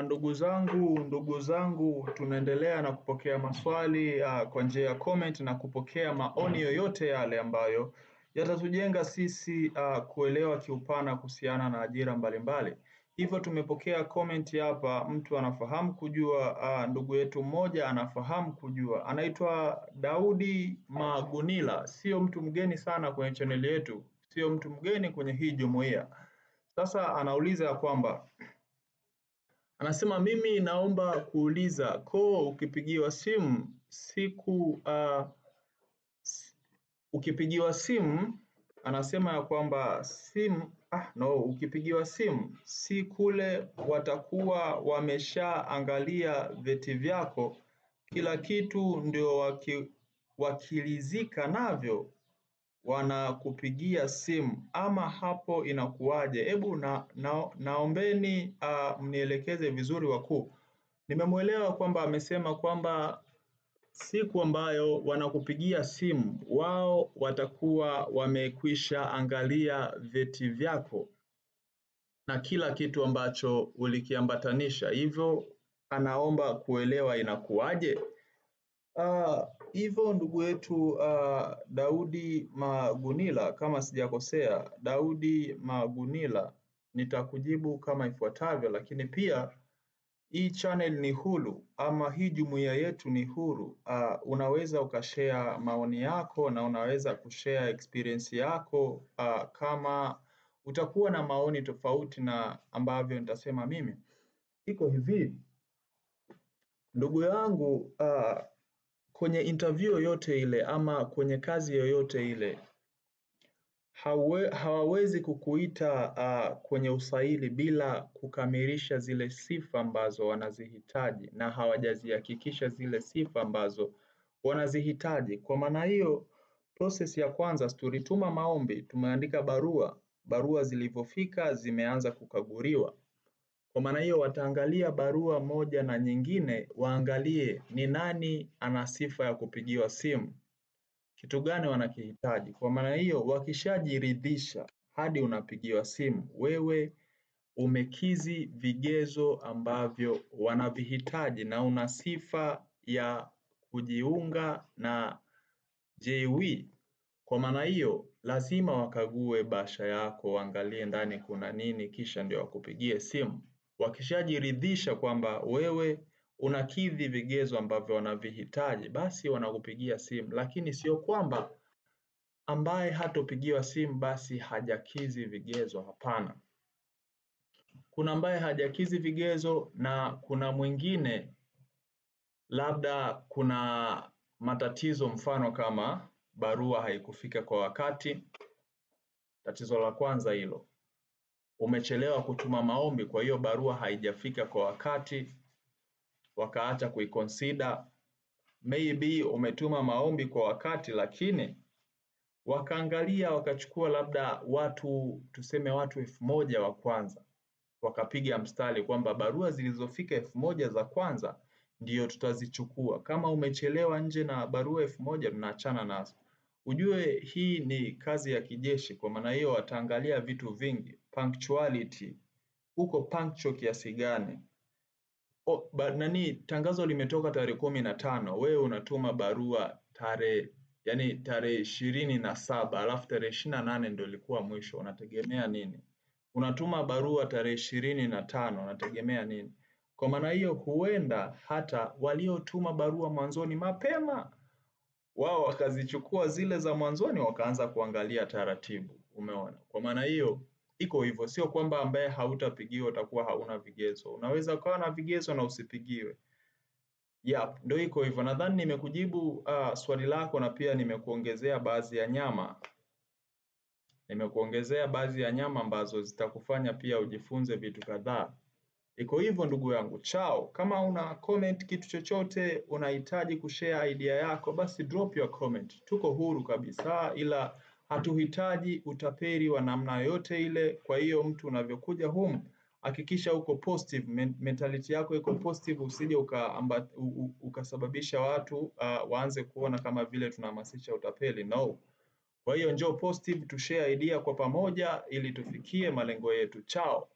Ndugu zangu tunaendelea na kupokea maswali kwa njia ya comment na kupokea maoni yoyote yale ambayo yatatujenga sisi kuelewa kiupana kuhusiana na ajira mbalimbali. Hivyo tumepokea comment hapa, mtu anafahamu kujua, ndugu yetu mmoja anafahamu kujua, anaitwa Daudi Magunila, sio mtu mgeni sana kwenye channel yetu, sio mtu mgeni kwenye hii jumuiya. Sasa anauliza ya kwamba anasema mimi naomba kuuliza ukipigiwa simu ukipigiwa simu anasema ya kwamba ukipigiwa simu si kule watakuwa wameshaangalia vyeti vyako, kila kitu ndio wakilizika navyo wanakupigia simu, ama hapo inakuwaje? Hebu naombeni mnielekeze vizuri wakuu. Nimemuelewa kwamba amesema kwamba siku ambayo wanakupigia simu wao watakuwa wamekwisha angalia vyeti vyako na kila kitu ambacho ulikiambatanisha, hivyo anaomba kuelewa inakuwaje. Hivyo ndugu yetu Daudi Magunila, kama sijakosea, Daudi Magunila, nitakujibu kama ifuatavyo. Lakini pia hii channel ni huru, ama hii jumuiya yetu ni huru. Unaweza ukashare maoni yako na unaweza kushare experience yako kama utakuwa na maoni tofauti na ambavyo nitasema mimi. Iko hivi ndugu yangu, kwenye interview yoyote ile ama kwenye kazi yoyote ile hawawezi kukuita kwenye usaili bila kukamilisha zile sifa ambazo wanazihitaji na hawajazihakikisha zile sifa ambazo wanazihitaji. Kwa maana hiyo, process ya kwanza, tulituma maombi, tumeandika barua zilivyofika zimeanza kukaguliwa. Kwa maana hiyo wataangalia barua moja na nyingine, waangalie ni nani ana sifa ya kupigiwa simu, kitu gani wanakihitaji. Kwa maana hiyo wakishajiridhisha hadi unapigiwa simu, wewe umekizi vigezo ambavyo wanavihitaji na una sifa ya kujiunga na JW. Kwa maana hiyo lazima wakague bahasha yako, waangalie ndani kuna nini, kisha ndio wakupigie simu. Wakishajiridhisha kwamba wewe unakidhi vigezo ambavyo wanavihitaji, basi wanakupigia simu. Lakini sio kwamba ambaye hatopigiwa simu basi hajakidhi vigezo, hapana. Kuna ambaye hajakidhi vigezo na kuna mwingine labda kuna matatizo, mfano kama barua haikufika kwa wakati. Tatizo la kwanza hilo. Umechelewa kutuma maombi, kwa hiyo barua haijafika kwa wakati, wakaacha kuiconsider. Maybe umetuma maombi kwa wakati, lakini wakaangalia wakachukua labda watu, tuseme watu 1000 wa kwanza, wakapiga mstari kwamba barua zilizofika 1000 za kwanza ndio tutazichukua. Kama umechelewa nje na barua 1000 tunaachana nazo. Ujue hii ni kazi ya kijeshi. Kwa maana hiyo wataangalia vitu vingi, punctuality, uko punctual kiasi gani. Tangazo limetoka tarehe 15, wewe unatuma barua tarehe 27, alafu tarehe 28 ndio ilikuwa mwisho, unategemea nini? Unatuma barua tarehe 25, unategemea nini? Kwa maana hiyo huenda hata waliotuma barua mwanzoni mapema, wao wakazichukua zile za mwanzoni wakaanza kuangalia taratibu, umeona? Kwa maana hiyo iko hivyo, sio kwamba ambaye hautapigiwa utakuwa hauna vigezo. Unaweza kuwa na vigezo na usipigiwe. Ndio iko hivyo. Nadhani nimekujibu swali lako, na pia nimekuongezea baadhi ya nyama. Nimekuongezea baadhi ya nyama ambazo zitakufanya pia ujifunze vitu kadhaa. Iko hivyo ndugu yangu. Chao. Kama una comment kitu chochote, unahitaji kushare idea yako, basi drop your comment. Tuko huru kabisa, ila hatuhitaji utapeli wa namna yote ile. Kwa hiyo mtu unavyokuja humu, hakikisha uko positive, mentality yako iko positive, usije ukasababisha watu waanze kuona kama vile tunahamasisha utapeli. No. Kwa hiyo njoo positive, tushare idea kwa pamoja ili tufikie malengo yetu. Chao.